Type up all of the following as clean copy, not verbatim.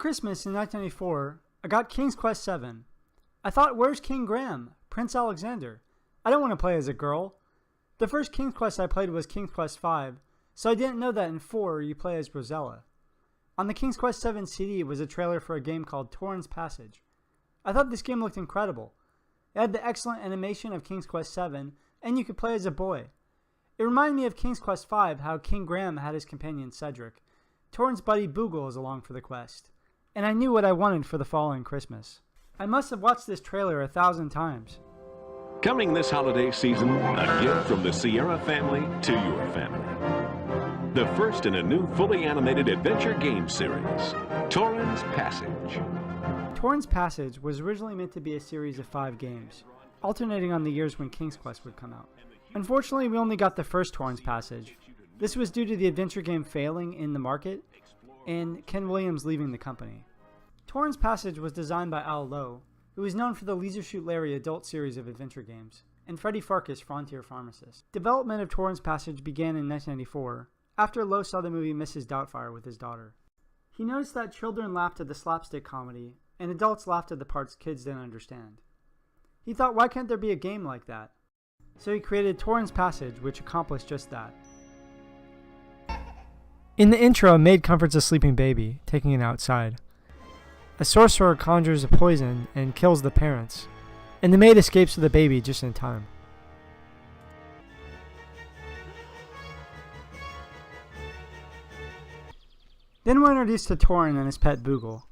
Christmas in 1994, I got King's Quest VII. I thought, where's King Graham? Prince Alexander. I don't want to play as a girl. The first King's Quest I played was King's Quest V, so I didn't know that in 4 you play as Rosella. On the King's Quest VII CD was a trailer for a game called Torin's Passage. I thought this game looked incredible. It had the excellent animation of King's Quest VII, and you could play as a boy. It reminded me of King's Quest V, how King Graham had his companion Cedric. Torin's buddy Boogle is along for the quest. And I knew what I wanted for the following Christmas. I must have watched this trailer 1,000 times. Coming this holiday season, a gift from the Sierra family to your family. The first in a new fully animated adventure game series, Torin's Passage. Torin's Passage was originally meant to be a series of 5 games, alternating on the years when King's Quest would come out. Unfortunately, we only got the first Torin's Passage. This was due to the adventure game failing in the market and Ken Williams leaving the company. Torin's Passage was designed by Al Lowe, who is known for the Leisure Suit Larry adult series of adventure games, and Freddie Farkas, Frontier Pharmacist. Development of Torin's Passage began in 1994, after Lowe saw the movie Mrs. Doubtfire with his daughter. He noticed that children laughed at the slapstick comedy, and adults laughed at the parts kids didn't understand. He thought, why can't there be a game like that? So he created Torin's Passage, which accomplished just that. In the intro, a maid comforts a sleeping baby, taking it outside. A sorcerer conjures a poison and kills the parents, and the maid escapes with the baby just in time. Then we're introduced to Torin and his pet Boogle.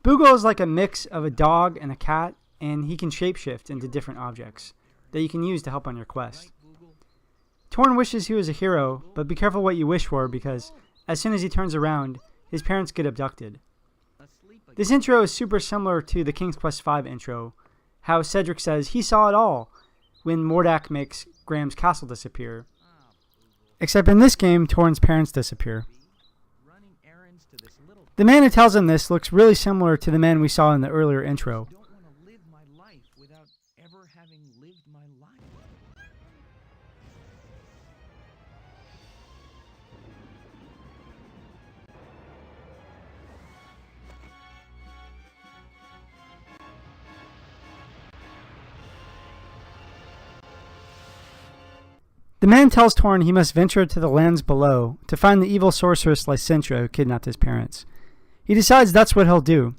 Boogle is like a mix of a dog and a cat, and he can shapeshift into different objects that you can use to help on your quest. Torin wishes he was a hero, but be careful what you wish for because as soon as he turns around, his parents get abducted. This intro is super similar to the King's Quest V intro, how Cedric says he saw it all when Mordak makes Graham's castle disappear. Except in this game, Torin's parents disappear. The man who tells him this looks really similar to the man we saw in the earlier intro. The man tells Torin he must venture to the lands below to find the evil sorceress Lycentra who kidnapped his parents. He decides that's what he'll do.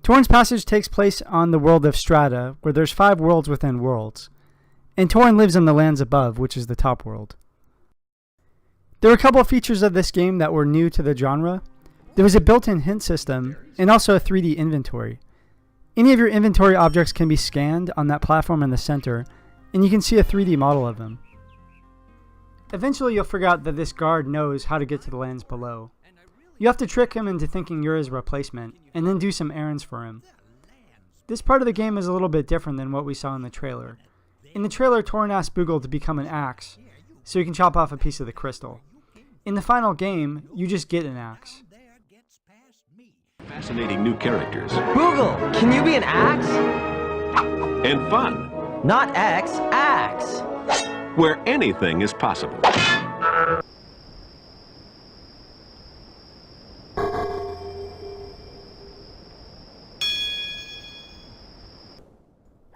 Torin's Passage takes place on the world of Strata, where there's 5 worlds within worlds, and Torin lives in the lands above, which is the top world. There were a couple of features of this game that were new to the genre. There was a built-in hint system, and also a 3D inventory. Any of your inventory objects can be scanned on that platform in the center, and you can see a 3D model of them. Eventually you'll figure out that this guard knows how to get to the lands below. You have to trick him into thinking you're his replacement, and then do some errands for him. This part of the game is a little bit different than what we saw in the trailer. In the trailer, Torin asks Boogle to become an axe, so he can chop off a piece of the crystal. In the final game, you just get an axe. Fascinating new characters. Boogle, can you be an axe? And fun. Not X, axe. Where anything is possible.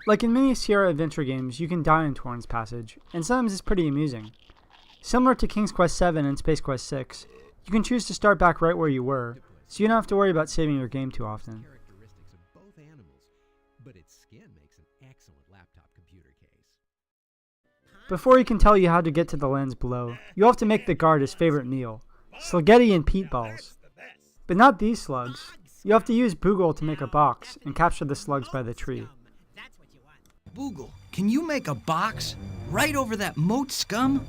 Like in many Sierra adventure games, you can die in Torin's Passage, and sometimes it's pretty amusing. Similar to King's Quest VII and Space Quest VI, you can choose to start back right where you were, so you don't have to worry about saving your game too often. Before he can tell you how to get to the lands below, you have to make the guard his favorite meal, spaghetti and peat balls. But not these slugs. You have to use Boogle to make a box and capture the slugs by the tree. Boogle, can you make a box right over that moat scum?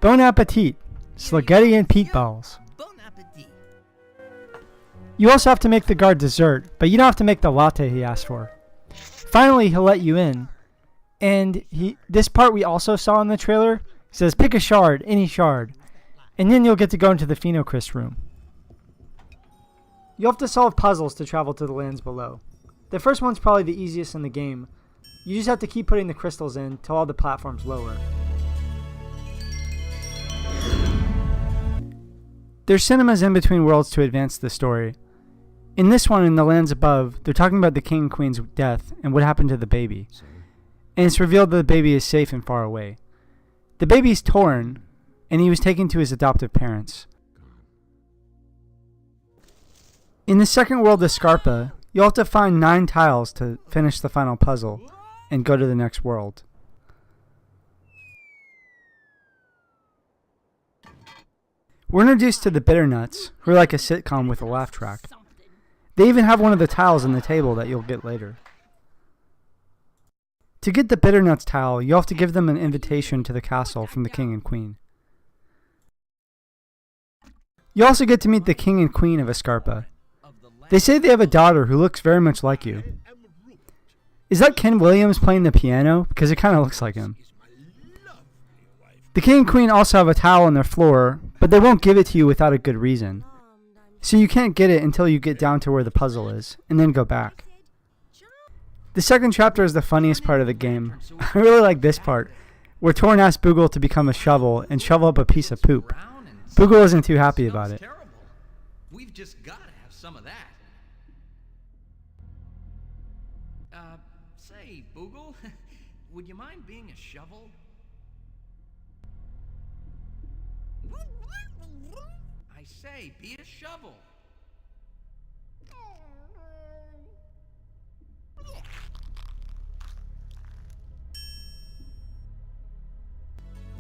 Bon appetit! Spaghetti and peat balls. You also have to make the guard dessert, but you don't have to make the latte he asked for. Finally, he'll let you in. And this part we also saw in the trailer says pick a shard, any shard. And then you'll get to go into the Phenocryst room. You'll have to solve puzzles to travel to the lands below. The first one's probably the easiest in the game, You just have to keep putting the crystals in till all the platforms lower. There's cinemas in between worlds to advance the story. In this one, in the lands above, they're talking about the king and queen's death and what happened to the baby. And it's revealed that the baby is safe and far away. The baby's Torin, and he was taken to his adoptive parents. In the second world, Escarpa, you'll have to find 9 tiles to finish the final puzzle and go to the next world. We're introduced to the Bitternuts, who are like a sitcom with a laugh track. They even have one of the tiles on the table that you'll get later. To get the Bitternuts tile, you have to give them an invitation to the castle from the king and queen. You also get to meet the king and queen of Escarpa. They say they have a daughter who looks very much like you. Is that Ken Williams playing the piano? Because it kind of looks like him. The king and queen also have a towel on their floor, but they won't give it to you without a good reason. So you can't get it until you get down to where the puzzle is, and then go back. The second chapter is the funniest part of the game. I really like this part, where Torin asks Boogle to become a shovel and shovel up a piece of poop. Boogle isn't too happy about it. We've just got to have some of that. Say, Boogle, would you mind being a shovel? I say, be a shovel.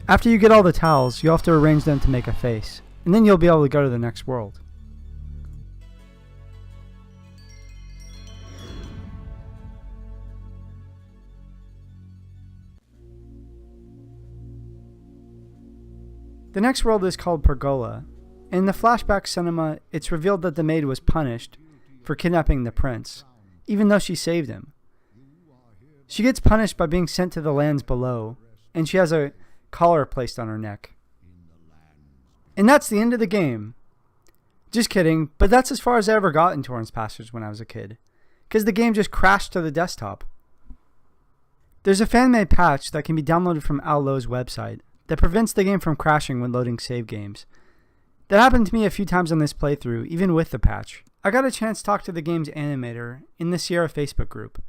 After you get all the towels, you'll have to arrange them to make a face, and then you'll be able to go to the next world. The next world is called Pergola. In the flashback cinema, it's revealed that the maid was punished for kidnapping the prince, even though she saved him. She gets punished by being sent to the lands below, and she has a collar placed on her neck. And that's the end of the game. Just kidding, but that's as far as I ever got in Torin's Passage when I was a kid, because the game just crashed to the desktop. There's a fan-made patch that can be downloaded from Allo's website that prevents the game from crashing when loading save games. That happened to me a few times on this playthrough, even with the patch. I got a chance to talk to the game's animator in the Sierra Facebook group.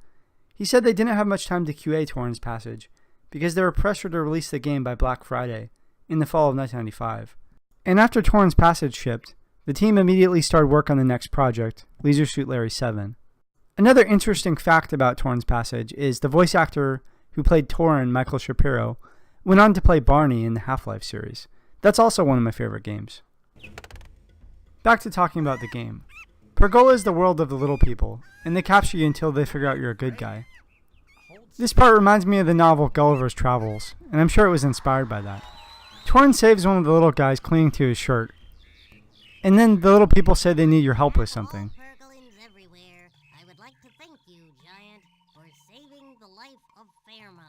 He said they didn't have much time to QA Torin's Passage, because they were pressured to release the game by Black Friday in the fall of 1995. And after Torin's Passage shipped, the team immediately started work on the next project, Leisure Suit Larry 7. Another interesting fact about Torin's Passage is the voice actor who played Torin, Michael Shapiro, went on to play Barney in the Half-Life series. That's also one of my favorite games. Back to talking about the game. Pergola is the world of the little people, and they capture you until they figure out you're a good guy. This part reminds me of the novel Gulliver's Travels, and I'm sure it was inspired by that. Torin saves one of the little guys clinging to his shirt, and then the little people say they need your help with something. Everywhere. I would like to thank you, Giant, for saving the life of Fairmont.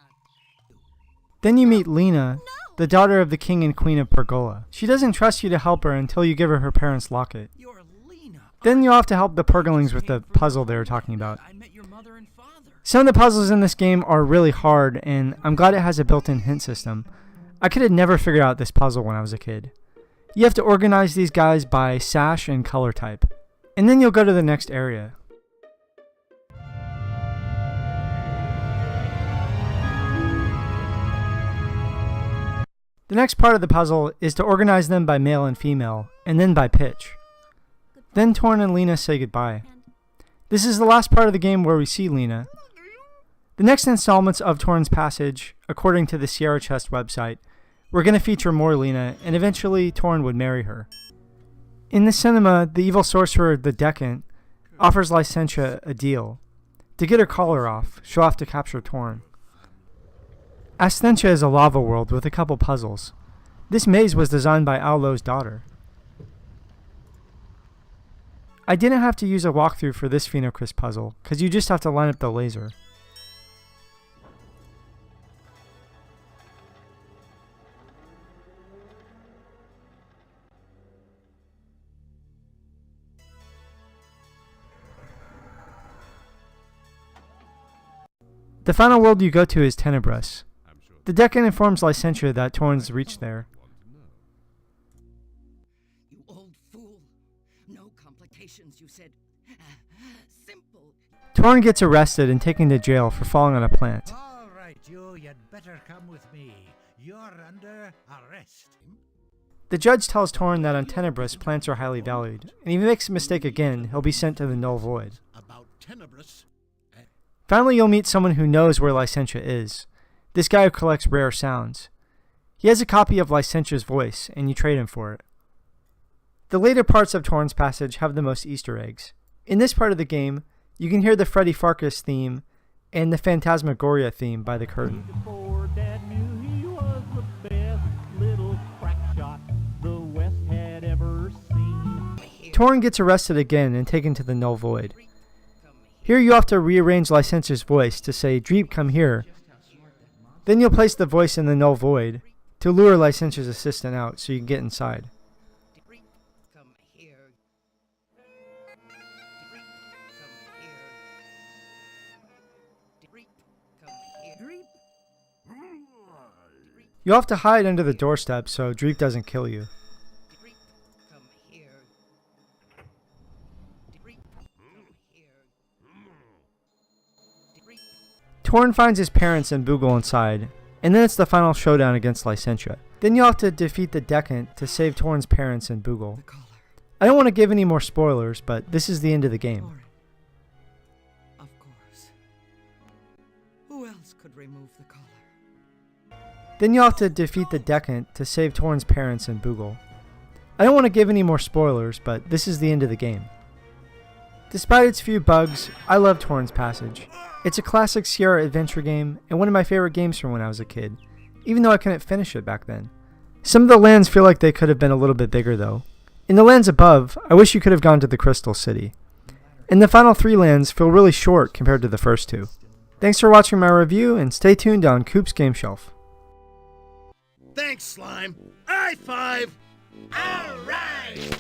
Then you meet Lena, the daughter of the king and queen of Pergola. She doesn't trust you to help her until you give her her parents' locket. You're Lena. Then you'll have to help the Pergolings with the puzzle they were talking about. I met your mother and father. Some of the puzzles in this game are really hard, and I'm glad it has a built-in hint system. I could have never figured out this puzzle when I was a kid. You have to organize these guys by sash and color type, and then you'll go to the next area. The next part of the puzzle is to organize them by male and female, and then by pitch. Then Torin and Lena say goodbye. This is the last part of the game where we see Lena. The next installments of Torin's Passage, according to the Sierra Chest website, were going to feature more Lena, and eventually Torin would marry her. In the cinema, the evil sorcerer, the Decant, offers Licentia a deal. To get her collar off, she'll have to capture Torin. Astentia is a lava world with a couple puzzles. This maze was designed by Allo's daughter. I didn't have to use a walkthrough for this Phenocryst puzzle, because you just have to line up the laser. The final world you go to is Tenebrous. The decant informs Licentria that Torin's reached there. You old fool. No complications, you said. Simple. Torin gets arrested and taken to jail for falling on a plant. All right, you'd better come with me. You're under arrest. The judge tells Torin that on Tenebrous plants are highly valued, and if he makes a mistake again, he'll be sent to the Null Void. About Tenebrous. Finally, you'll meet someone who knows where Licentria is. This guy who collects rare sounds. He has a copy of Licentria's voice, and you trade him for it. The later parts of Torin's Passage have the most Easter eggs. In this part of the game, you can hear the Freddy Farkas theme and the Phantasmagoria theme by The Curtain. Before Dad knew he was the best little crack shot the West had ever seen. Torin gets arrested again and taken to the Null Void. Here you have to rearrange Licentria's voice to say, "Dreep, come here." Then you'll place the voice in the Null Void to lure Licentria's assistant out so you can get inside. Come here. Come here. You'll have to hide under the doorstep so Dreep doesn't kill you. Come here. Torin finds his parents and Boogle inside, and then it's the final showdown against Licentria. Then you'll have to defeat the Decant to save Torin's parents and Boogle. The collar. I don't want to give any more spoilers, but this is the end of the game. Torin. Of course. Who else could remove the collar? Then you'll have to defeat the Decant to save Torin's parents and Boogle. I don't want to give any more spoilers, but this is the end of the game. Despite its few bugs, I love Torin's Passage. It's a classic Sierra adventure game, and one of my favorite games from when I was a kid, even though I couldn't finish it back then. Some of the lands feel like they could have been a little bit bigger though. In the lands above, I wish you could have gone to the Crystal City. And the final 3 lands feel really short compared to the first 2. Thanks for watching my review, and stay tuned on Coop's Game Shelf. Thanks, Slime. High five. All right.